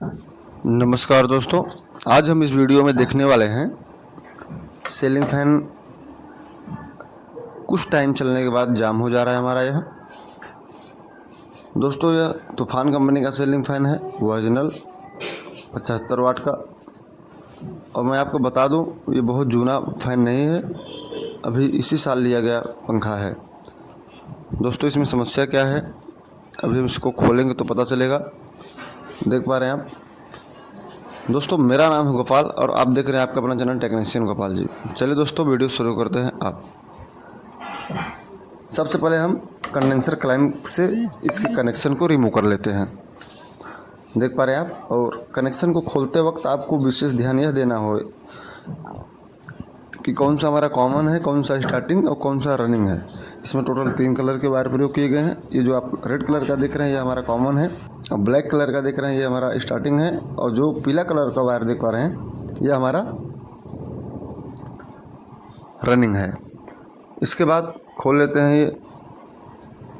नमस्कार दोस्तों, आज हम इस वीडियो में देखने वाले हैं सीलिंग फैन कुछ टाइम चलने के बाद जाम हो जा रहा है हमारा यह। दोस्तों यह तूफान कंपनी का सीलिंग फ़ैन है, ओरिजिनल 75 वाट का। और मैं आपको बता दूं, ये बहुत जूना फ़ैन नहीं है, अभी इसी साल लिया गया पंखा है। दोस्तों इसमें समस्या क्या है, अभी हम इसको खोलेंगे तो पता चलेगा। देख पा रहे हैं आप। दोस्तों मेरा नाम है गोपाल और आप देख रहे हैं आपका अपना चैनल टेक्नीशियन गोपाल जी। चलिए दोस्तों वीडियो शुरू करते हैं। आप सबसे पहले हम कंडेंसर क्लैंप से इसके कनेक्शन को रिमूव कर लेते हैं। देख पा रहे हैं आप। और कनेक्शन को खोलते वक्त आपको विशेष ध्यान यह देना हो कि कौन सा हमारा कॉमन है, कौन सा स्टार्टिंग और कौन सा रनिंग है। इसमें टोटल 3 कलर के वायर प्रयोग किए गए हैं। ये जो आप रेड कलर का देख रहे हैं ये हमारा कॉमन है, और ब्लैक कलर का देख रहे हैं ये हमारा स्टार्टिंग है, और जो पीला कलर का वायर देख पा रहे हैं ये हमारा रनिंग है। इसके बाद खोल लेते हैं ये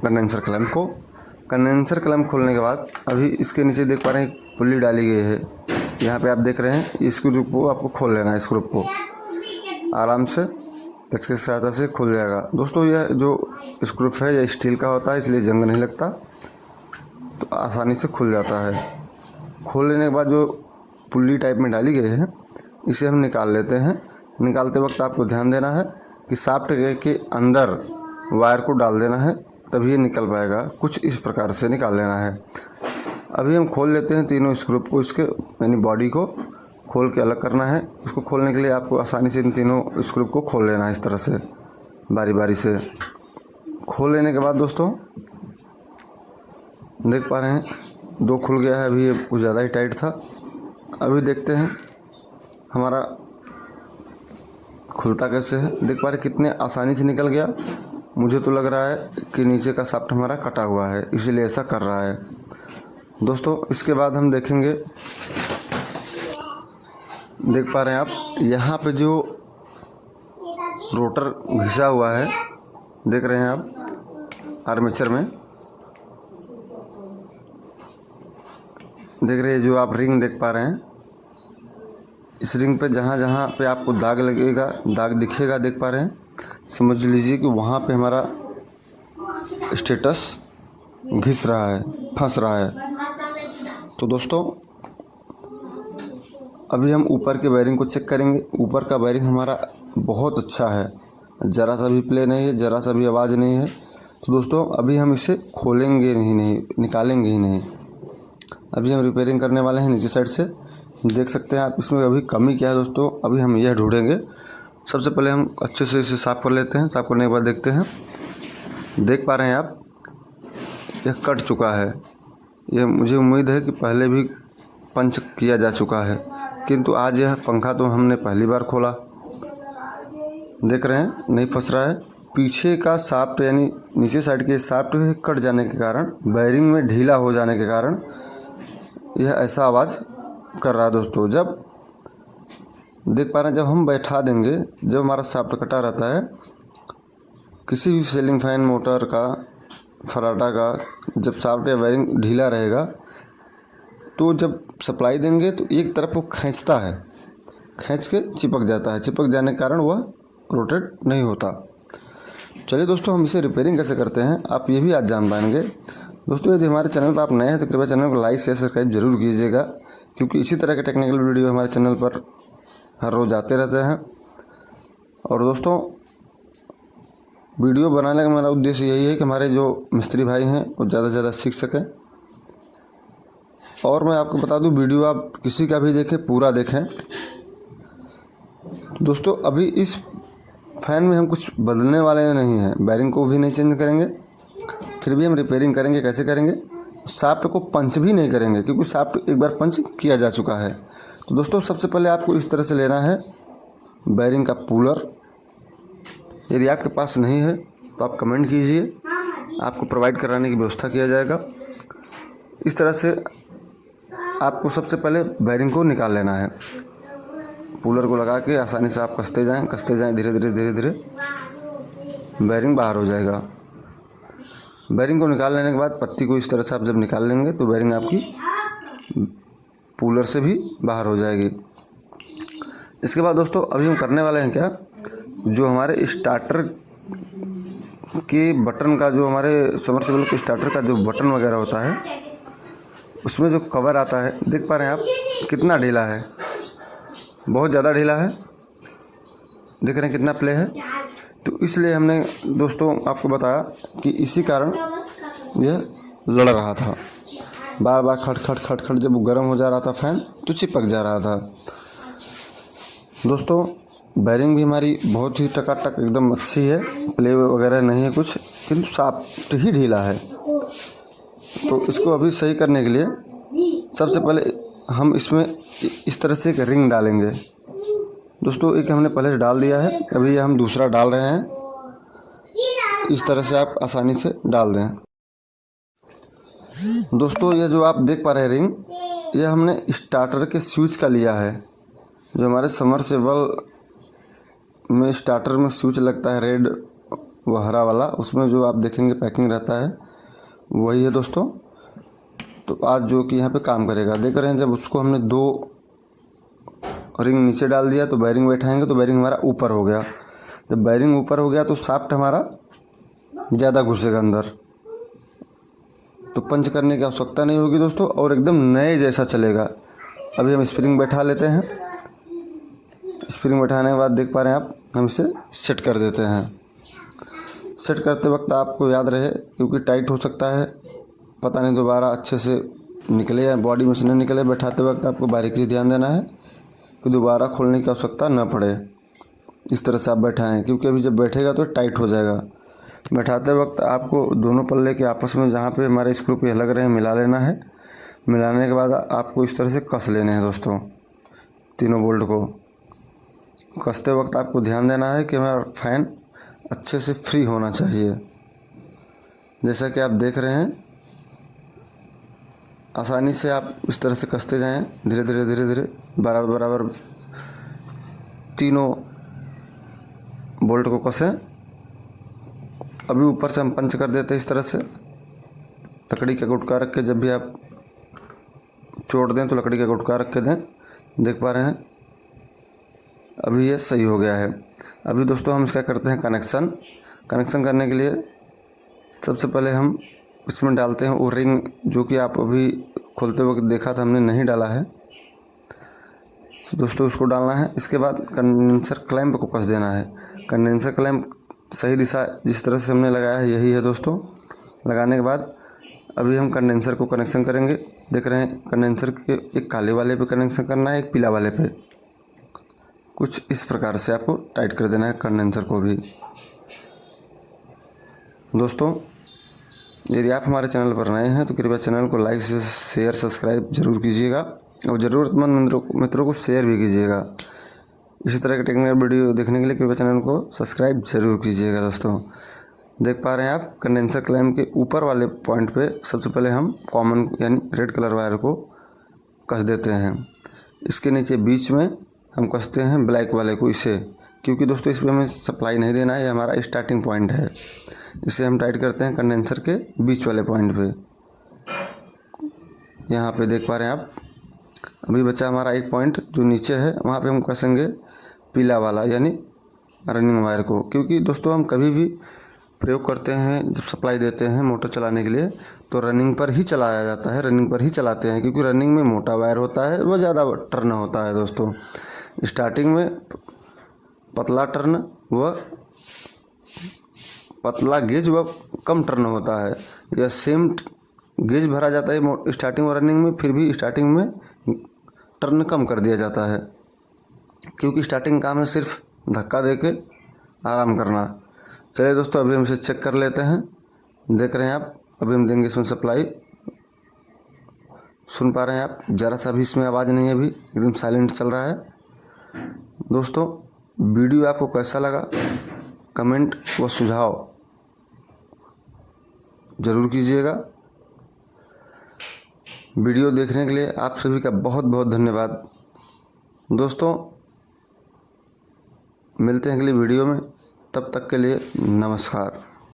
कंडेंसर क्लैंप को। कंडेंसर क्लैंप खोलने के बाद अभी इसके नीचे देख पा रहे हैं पुल्ली डाली गई है। यहाँ पे आप देख रहे हैं इस स्क्रू को आपको खोल लेना है। स्क्रू को आराम से पेच की सहायता से खुल जाएगा। दोस्तों यह जो स्क्रू है यह स्टील का होता है, इसलिए जंग नहीं लगता, तो आसानी से खुल जाता है। खोल लेने के बाद जो पुल्ली टाइप में डाली गई है इसे हम निकाल लेते हैं। निकालते वक्त आपको ध्यान देना है कि शाफ्ट के अंदर वायर को डाल देना है, तभी ये निकल पाएगा। कुछ इस प्रकार से निकाल लेना है। अभी हम खोल लेते हैं तीनों स्क्रू को, इसके यानी बॉडी को खोल के अलग करना है। इसको खोलने के लिए आपको आसानी से इन तीनों स्क्रू को खोल लेना है। इस तरह से बारी बारी से खोल लेने के बाद दोस्तों देख पा रहे हैं 2 खुल गया है। अभी ये कुछ ज़्यादा ही टाइट था। अभी देखते हैं हमारा खुलता कैसे है। देख पा रहे कितने आसानी से निकल गया। मुझे तो लग रहा है कि नीचे का शाफ्ट हमारा कटा हुआ है, इसीलिए ऐसा कर रहा है। दोस्तों इसके बाद हम देखेंगे, देख पा रहे हैं आप यहाँ पे जो रोटर घिसा हुआ है, देख रहे हैं आप आर्मेचर में। देख रहे हैं जो आप रिंग देख पा रहे हैं, इस रिंग पे जहाँ जहाँ पे आपको दाग लगेगा, दाग दिखेगा, देख पा रहे हैं, समझ लीजिए कि वहाँ पे हमारा स्टेटस घिस रहा है, फंस रहा है। तो दोस्तों अभी हम ऊपर के वायरिंग को चेक करेंगे। ऊपर का वायरिंग हमारा बहुत अच्छा है, ज़रा सा भी प्ले नहीं है, ज़रा सा भी आवाज़ नहीं है। तो दोस्तों अभी हम इसे खोलेंगे नहीं, निकालेंगे ही नहीं। अभी हम रिपेयरिंग करने वाले हैं नीचे साइड से। देख सकते हैं आप इसमें अभी कमी क्या है दोस्तों, अभी हम यह ढूंढेंगे। सबसे पहले हम अच्छे से इसे साफ़ कर लेते हैं। साफ़ करने के बाद देखते हैं। देख पा रहे हैं आप यह कट चुका है। यह मुझे उम्मीद है कि पहले भी पंच किया जा चुका है, किंतु आज यह पंखा तो हमने पहली बार खोला। देख रहे हैं नहीं फंस रहा है। पीछे का शाफ्ट यानी नीचे साइड के शाफ्ट कट जाने के कारण, बेयरिंग में ढीला हो जाने के कारण यह ऐसा आवाज़ कर रहा है दोस्तों। जब देख पा रहे हैं, जब हम बैठा देंगे, जब हमारा शाफ्ट कटा रहता है किसी भी सीलिंग फैन, मोटर का, फराटा का, जब शाफ्ट या वायरिंग ढीला रहेगा तो जब सप्लाई देंगे तो एक तरफ वो खींचता है, खींच के चिपक जाता है। चिपक जाने के कारण वह रोटेट नहीं होता। चलिए दोस्तों हम इसे रिपेयरिंग कैसे करते हैं आप ये भी आज जान पाएंगे। दोस्तों यदि हमारे चैनल पर आप नए हैं तो कृपया चैनल को लाइक शेयर सब्सक्राइब जरूर कीजिएगा, क्योंकि इसी तरह के टेक्निकल वीडियो हमारे चैनल पर हर रोज़ आते रहते हैं। और दोस्तों वीडियो बनाने का मेरा उद्देश्य यही है कि हमारे जो मिस्त्री भाई हैं वो ज़्यादा से ज़्यादा सीख सकें। और मैं आपको बता दूं, वीडियो आप किसी का भी देखें, पूरा देखें। दोस्तों अभी इस फैन में हम कुछ बदलने वाले नहीं हैं, बेयरिंग को भी नहीं चेंज करेंगे, फिर भी हम रिपेयरिंग करेंगे। कैसे करेंगे, शाफ्ट को पंच भी नहीं करेंगे, क्योंकि शाफ्ट एक बार पंच किया जा चुका है। तो दोस्तों सबसे पहले आपको इस तरह से लेना है बेयरिंग का पुलर। यदि आपके पास नहीं है तो आप कमेंट कीजिए, आपको प्रोवाइड कराने की व्यवस्था किया जाएगा। इस तरह से आपको सबसे पहले बेयरिंग को निकाल लेना है। पुलर को लगा के आसानी से आप कसते जाएं, धीरे धीरे बेयरिंग बाहर हो जाएगा। बेयरिंग को निकाल लेने के बाद पत्ती को इस तरह से आप जब निकाल लेंगे तो बेयरिंग आपकी पुलर से भी बाहर हो जाएगी। इसके बाद दोस्तों अभी हम करने वाले हैं क्या, जो हमारे स्टार्टर के बटन का, जो हमारे सबमर्सिबल के स्टार्टर का जो बटन वगैरह होता है, उसमें जो कवर आता है, देख पा रहे हैं आप कितना ढीला है, बहुत ज़्यादा ढीला है। देख रहे हैं कितना प्ले है। तो इसलिए हमने दोस्तों आपको बताया कि इसी कारण यह लड़ रहा था, बार बार खट खट खट खट जब गर्म हो जा रहा था फैन तो चिपक जा रहा था। दोस्तों बैरिंग भी हमारी बहुत ही टकाटक एकदम अच्छी है, प्ले वगैरह नहीं है कुछ, किंतु सॉफ्ट ही ढीला है। तो इसको अभी सही करने के लिए सबसे पहले हम इसमें इस तरह से एक रिंग डालेंगे। दोस्तों एक हमने पहले डाल दिया है, अभी हम दूसरा डाल रहे हैं। इस तरह से आप आसानी से डाल दें। दोस्तों ये जो आप देख पा रहे हैं रिंग, यह हमने स्टार्टर के स्विच का लिया है। जो हमारे समरसेबल में स्टार्टर में स्विच लगता है रेड व हरा वाला, उसमें जो आप देखेंगे पैकिंग रहता है वही है दोस्तों। तो आज जो कि यहाँ पे काम करेगा, देख रहे हैं जब उसको हमने 2 रिंग नीचे डाल दिया तो बैरिंग बैठाएंगे तो बैरिंग हमारा ऊपर हो गया। जब बैरिंग ऊपर हो गया तो शाफ्ट हमारा ज़्यादा घुसेगा अंदर, तो पंच करने की आवश्यकता नहीं होगी दोस्तों, और एकदम नए जैसा चलेगा। अभी हम स्प्रिंग बैठा लेते हैं। स्प्रिंग बैठाने के बाद देख पा रहे हैं आप, हम इसे सेट कर देते हैं। सेट करते वक्त आपको याद रहे, क्योंकि टाइट हो सकता है, पता नहीं दोबारा अच्छे से निकले या बॉडी में से नहीं निकले, बैठाते वक्त आपको बारीकी से ध्यान देना है कि दोबारा खोलने की आवश्यकता न पड़े। इस तरह से आप बैठाएं, क्योंकि अभी जब बैठेगा तो टाइट हो जाएगा। बैठाते वक्त आपको दोनों पल्ले के आपस में जहाँ पे हमारे स्क्रू पे लग रहे हैं मिला लेना है। मिलाने के बाद आपको इस तरह से कस लेने हैं दोस्तों, तीनों बोल्ट को। कसते वक्त आपको ध्यान देना है कि हमारा फैन अच्छे से फ्री होना चाहिए। जैसा कि आप देख रहे हैं, आसानी से आप इस तरह से कसते जाएं, धीरे धीरे धीरे धीरे बराबर बराबर तीनों बोल्ट को कसें। अभी ऊपर से हम पंच कर देते हैं इस तरह से, लकड़ी का गुटका रख के। जब भी आप चोट दें तो लकड़ी का गुटका रख के दें। देख पा रहे हैं अभी ये सही हो गया है। अभी दोस्तों हम इसका करते हैं कनेक्शन करने के लिए सबसे पहले हम इसमें डालते हैं वो रिंग, जो कि आप अभी खोलते वक्त देखा था हमने नहीं डाला है। तो दोस्तों उसको डालना है। इसके बाद कंडेंसर क्लैंप को कस देना है। कंडेंसर क्लैंप सही दिशा जिस तरह से हमने लगाया है यही है दोस्तों। लगाने के बाद अभी हम कंडेंसर को कनेक्शन करेंगे। देख रहे हैं कंडेंसर के एक काले वाले पे कनेक्शन करना है, एक पीला वाले पे। कुछ इस प्रकार से आपको टाइट कर देना है कंडेंसर को भी। दोस्तों यदि आप हमारे चैनल पर नए हैं तो कृपया चैनल को लाइक शेयर सब्सक्राइब जरूर कीजिएगा, और ज़रूरतमंद मित्रों को शेयर भी कीजिएगा। इसी तरह के टेक्निकल वीडियो देखने के लिए कृपया चैनल को सब्सक्राइब जरूर कीजिएगा। दोस्तों देख पा रहे हैं आप, कंडेंसर क्लैंप के ऊपर वाले पॉइंट पे सबसे पहले हम कॉमन यानी रेड कलर वायर को कस देते हैं। इसके नीचे बीच में हम कसते हैं ब्लैक वाले को, इसे, क्योंकि दोस्तों इसमें हमें सप्लाई नहीं देना है, ये हमारा स्टार्टिंग पॉइंट है। इसे हम टाइट करते हैं कंडेंसर के बीच वाले पॉइंट पे। यहाँ पे देख पा रहे हैं आप, अभी बचा हमारा एक पॉइंट जो नीचे है, वहाँ पे हम कसेंगे पीला वाला यानी रनिंग वायर को। क्योंकि दोस्तों हम कभी भी प्रयोग करते हैं, जब सप्लाई देते हैं मोटर चलाने के लिए, तो रनिंग पर ही चलाया जाता है, रनिंग पर ही चलाते हैं। क्योंकि रनिंग में मोटा वायर होता है, वो ज़्यादा टर्न होता है दोस्तों। स्टार्टिंग में पतला टर्न व पतला गेज व कम टर्न होता है, या सेम गेज भरा जाता है स्टार्टिंग और रनिंग में, फिर भी स्टार्टिंग में टर्न कम कर दिया जाता है। क्योंकि स्टार्टिंग काम है सिर्फ धक्का देके आराम करना। चलिए दोस्तों अभी हम इसे चेक कर लेते हैं। देख रहे हैं आप, अभी हम देंगे इसमें सप्लाई। सुन पा रहे हैं आप, ज़रा सा भी इसमें आवाज़ नहीं है, अभी एकदम साइलेंट चल रहा है। दोस्तों वीडियो आपको कैसा लगा कमेंट व सुझाव ज़रूर कीजिएगा। वीडियो देखने के लिए आप सभी का बहुत बहुत धन्यवाद। दोस्तों मिलते हैं अगली वीडियो में, तब तक के लिए नमस्कार।